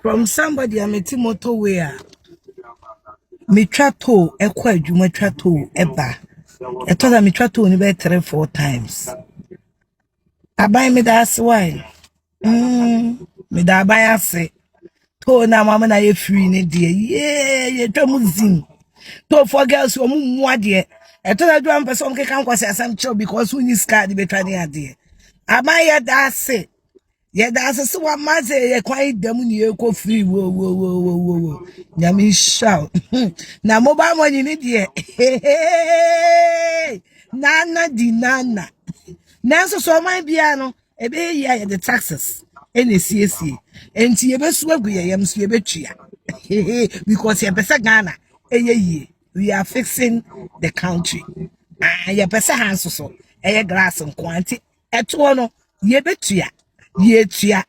From somebody I met motorway. Me trato ekwa adwuma trato eba. I told her me trato ni be 3-4 times. I buy me that why. Me da buy ase. To na mama na ye free ni de. Yeah, ye twamu zin. To for girls who mu ade. I told her do am person ke kan kwase asam chill because who need card be twa ni ade. I buy ya that say. Yeah, that's a so one man say you quite them when you go free. Whoa. Yami shout. Now mobile money need ye. Hey, nana di nana. Now so my piano. Ebe ya the taxes. Any CSC. And you best work with yam so betria. Because you pesa Ghana. Ye. We are fixing the country. Ah, ya pesa hands so. Glass and quantity. At one, ye betria. Ye tia.